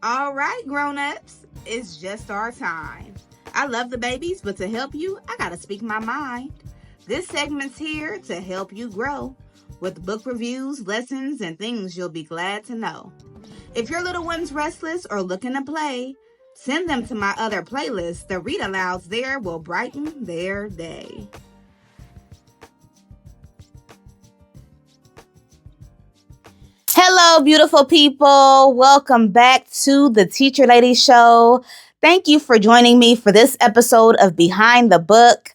All right, grown-ups, it's just our time. I love the babies, but to help you, I gotta speak my mind. This segment's here to help you grow with book reviews, lessons, and things you'll be glad to know. If your little one's restless or looking to play, send them to my other playlist. The read-alouds there will brighten their day. Hello, beautiful people. Welcome back to the Teacher Lady Show. Thank you for joining me for this episode of Behind the Book.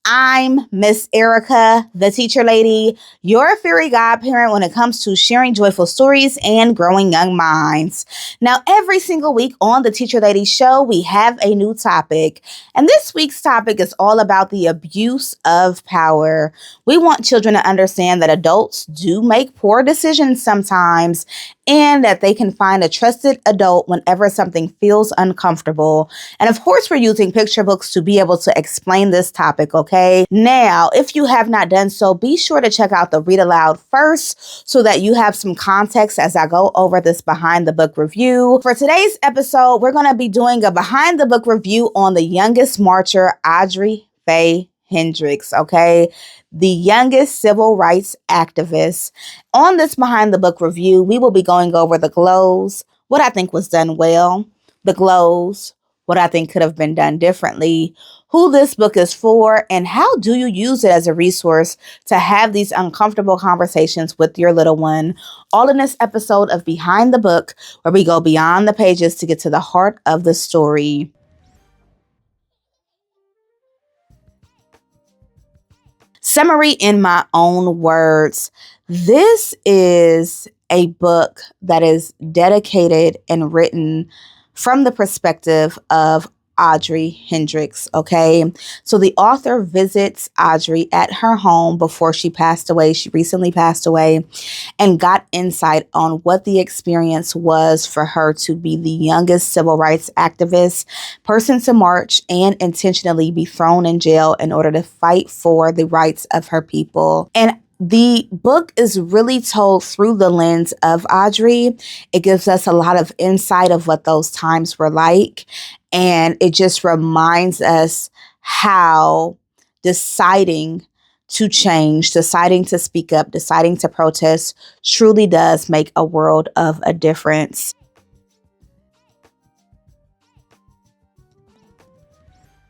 I'm Miss Erica, the teacher lady, your fairy godparent when it comes to sharing joyful stories and growing young minds. Now, every single week on the Teacher Lady Show, we have a new topic. And this week's topic is all about the abuse of power. We want children to understand that adults do make poor decisions sometimes and that they can find a trusted adult whenever something feels uncomfortable. And of course, we're using picture books to be able to explain this topic, okay? Now, if you have not done so, be sure to check out the read aloud first so that you have some context as I go over this behind the book review. For today's episode, we're going to be doing a behind the book review on the youngest marcher, Audrey Faye Hendricks, okay? The youngest civil rights activist. On this behind the book review, we will be going over the glows, what I think was done well, the glows, what I think could have been done differently, who this book is for, and how do you use it as a resource to have these uncomfortable conversations with your little one. All in this episode of Behind the Book, where we go beyond the pages to get to the heart of the story. Summary in my own words. This is a book that is dedicated and written from the perspective of Audrey Hendricks, okay? So the author visits Audrey at her home before she passed away. She recently passed away and got insight on what the experience was for her to be the youngest civil rights activist, person to march and intentionally be thrown in jail in order to fight for the rights of her people. And the book is really told through the lens of Audrey. It gives us a lot of insight of what those times were like. And it just reminds us how deciding to change, deciding to speak up, deciding to protest truly does make a world of a difference.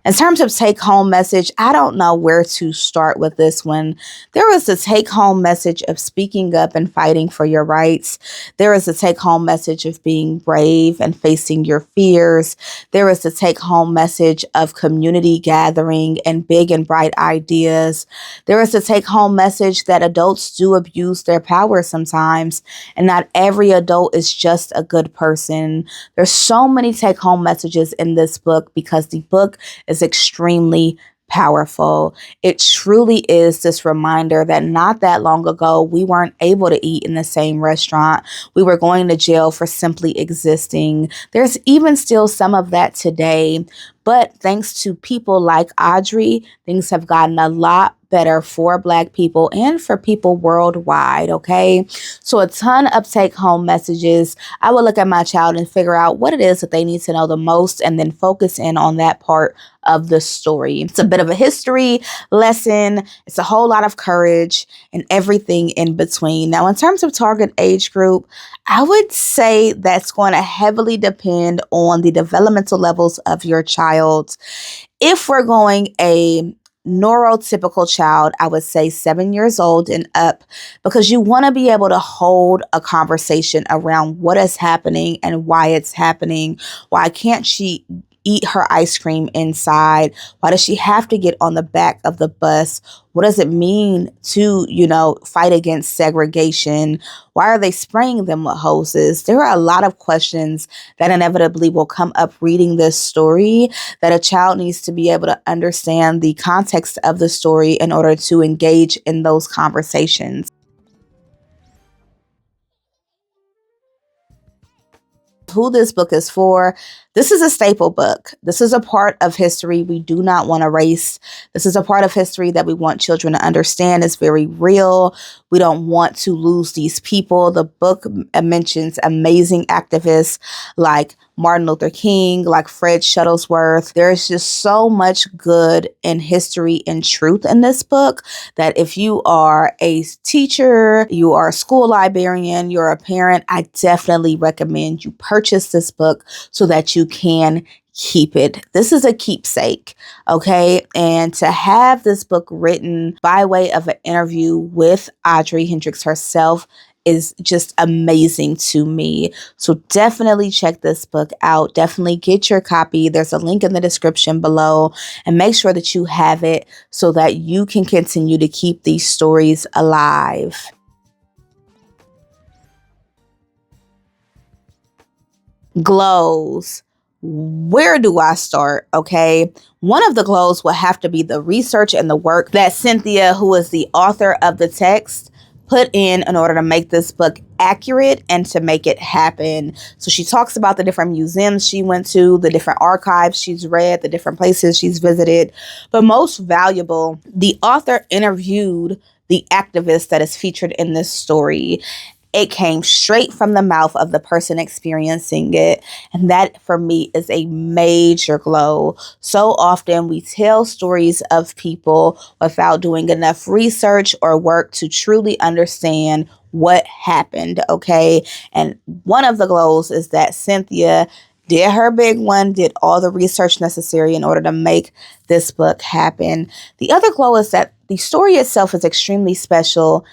In terms of take-home message, I don't know where to start with this one. There is a take-home message of speaking up and fighting for your rights. There is a take-home message of being brave and facing your fears. There is a take-home message of community gathering and big and bright ideas. There is a take-home message that adults do abuse their power sometimes, and not every adult is just a good person. There's so many take-home messages in this book because the book is extremely powerful. It truly is this reminder that not that long ago, we weren't able to eat in the same restaurant. We were going to jail for simply existing. There's even still some of that today. But thanks to people like Audrey, things have gotten a lot better for Black people and for people worldwide, okay? So a ton of take-home messages. I will look at my child and figure out what it is that they need to know the most and then focus in on that part of the story. It's a bit of a history lesson. It's a whole lot of courage and everything in between. Now, in terms of target age group, I would say that's going to heavily depend on the developmental levels of your child. If we're going a neurotypical child, I would say 7 years old and up, because you want to be able to hold a conversation around what is happening and why it's happening. Why can't she eat her ice cream inside? Why does she have to get on the back of the bus? What does it mean to, fight against segregation? Why are they spraying them with hoses? There are a lot of questions that inevitably will come up reading this story that a child needs to be able to understand the context of the story in order to engage in those conversations. Who this book is for. This is a staple book. This is a part of history we do not want to erase. This is a part of history that we want children to understand is very real. We don't want to lose these people. The book mentions amazing activists like Martin Luther King, like Fred Shuttlesworth. There's just so much good in history and truth in this book that if you are a teacher, you are a school librarian, you're a parent, I definitely recommend you purchase this book so that you can keep it. This is a keepsake, okay? And to have this book written by way of an interview with Audrey Hendricks herself is just amazing to me. So definitely check this book out. Definitely get your copy. There's a link in the description below, and make sure that you have it so that you can continue to keep these stories alive. Glows. Where do I start? Okay. One of the glows will have to be the research and the work that Cynthia, who is the author of the text, put in order to make this book accurate and to make it happen. So she talks about the different museums she went to, the different archives she's read, the different places she's visited. But most valuable, the author interviewed the activist that is featured in this story. It came straight from the mouth of the person experiencing it. And that, for me, is a major glow. So often we tell stories of people without doing enough research or work to truly understand what happened, okay? And one of the glows is that Cynthia did her big one, did all the research necessary in order to make this book happen. The other glow is that the story itself is extremely special,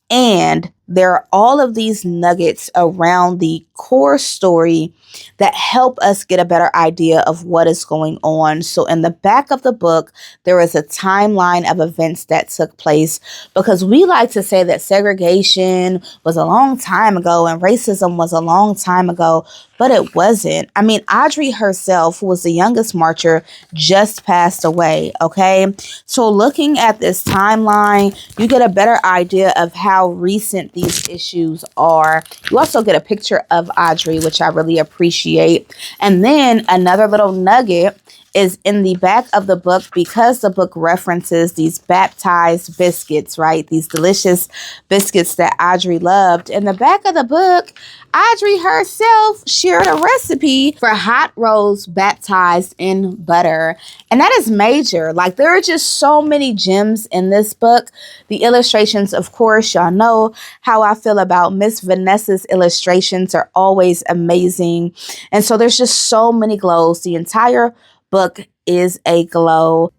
and there are all of these nuggets around the core story that help us get a better idea of what is going on. So in the back of the book, there is a timeline of events that took place, because we like to say that segregation was a long time ago and racism was a long time ago, but it wasn't. I mean, Audrey herself, who was the youngest marcher, just passed away, okay? So looking at this timeline, you get a better idea of how recent these issues are. You also get a picture of Audrey, which I really appreciate. And then another little nugget is in the back of the book, because the book references these baptized biscuits, right? These delicious biscuits that Audrey loved. In the back of the book, Audrey herself shared a recipe for hot rolls baptized in butter. And that is major. Like, there are just so many gems in this book. The illustrations, of course, y'all know how I feel about Miss Vanessa's illustrations, are always amazing. And so there's just so many glows. The entire book is a glow.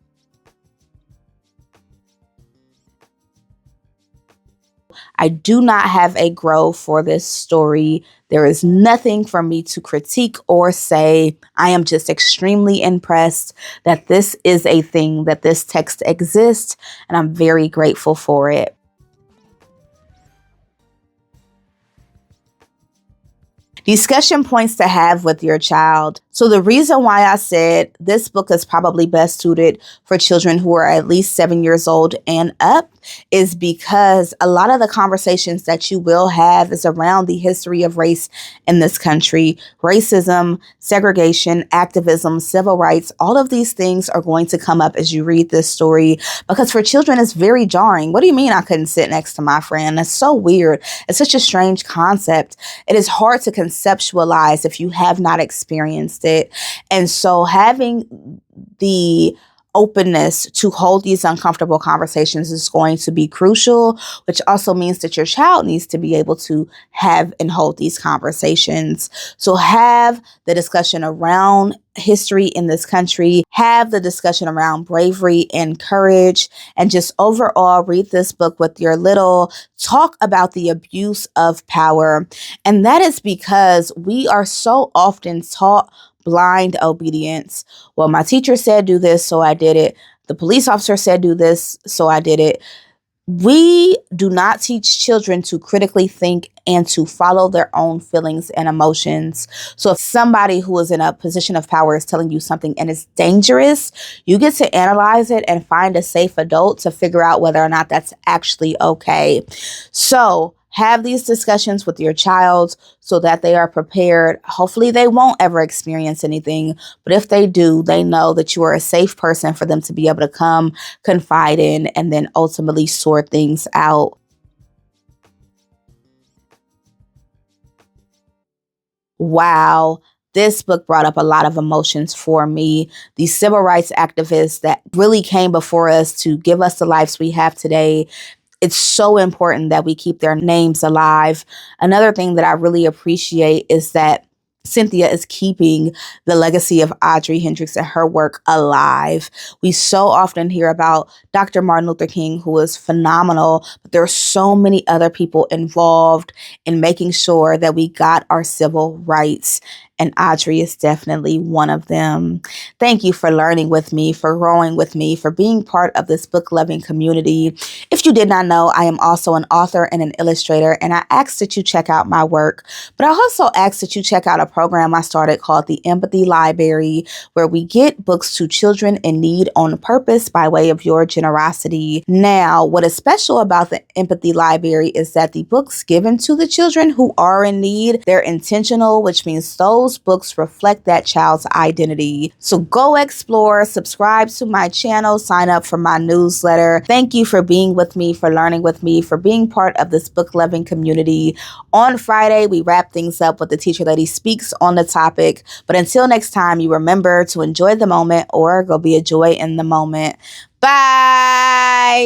I do not have a grow for this story. There is nothing for me to critique or say. I am just extremely impressed that this is a thing, that this text exists, and I'm very grateful for it. Discussion points to have with your child. So the reason why I said this book is probably best suited for children who are at least 7 years old and up is because a lot of the conversations that you will have is around the history of race in this country. Racism, segregation, activism, civil rights, all of these things are going to come up as you read this story, because for children it's very jarring. What do you mean I couldn't sit next to my friend? That's so weird. It's such a strange concept. It is hard to conceptualize if you have not experienced it. And so having the openness to hold these uncomfortable conversations is going to be crucial, which also means that your child needs to be able to have and hold these conversations. So have the discussion around history in this country, have the discussion around bravery and courage, and just overall read this book with your little. Talk about the abuse of power. And that is because we are so often taught blind obedience. Well, my teacher said do this, so I did it. The police officer said do this, so I did it. We do not teach children to critically think and to follow their own feelings and emotions. So if somebody who is in a position of power is telling you something and it's dangerous, you get to analyze it and find a safe adult to figure out whether or not that's actually okay. So Have these discussions with your child so that they are prepared. Hopefully they won't ever experience anything, but if they do, they know that you are a safe person for them to be able to come, confide in, and then ultimately sort things out. Wow. This book brought up a lot of emotions for me. These civil rights activists that really came before us to give us the lives we have today, it's so important that we keep their names alive. Another thing that I really appreciate is that Cynthia is keeping the legacy of Audrey Hendricks and her work alive. We so often hear about Dr. Martin Luther King, who was phenomenal, but there are so many other people involved in making sure that we got our civil rights. And Audrey is definitely one of them. Thank you for learning with me, for growing with me, for being part of this book loving community. If you did not know, I am also an author and an illustrator, and I ask that you check out my work. But I also ask that you check out a program I started called the Empathy Library, where we get books to children in need on purpose by way of your generosity. Now, what is special about the Empathy Library is that the books given to the children who are in need, they're intentional, which means those books reflect that child's identity. So go explore, subscribe to my channel, sign up for my newsletter. Thank you for being with me, for learning with me, for being part of this book loving community. On Friday, we wrap things up with the Teacher Lady Speaks on the topic. But until next time, you remember to enjoy the moment or go be a joy in the moment. Bye.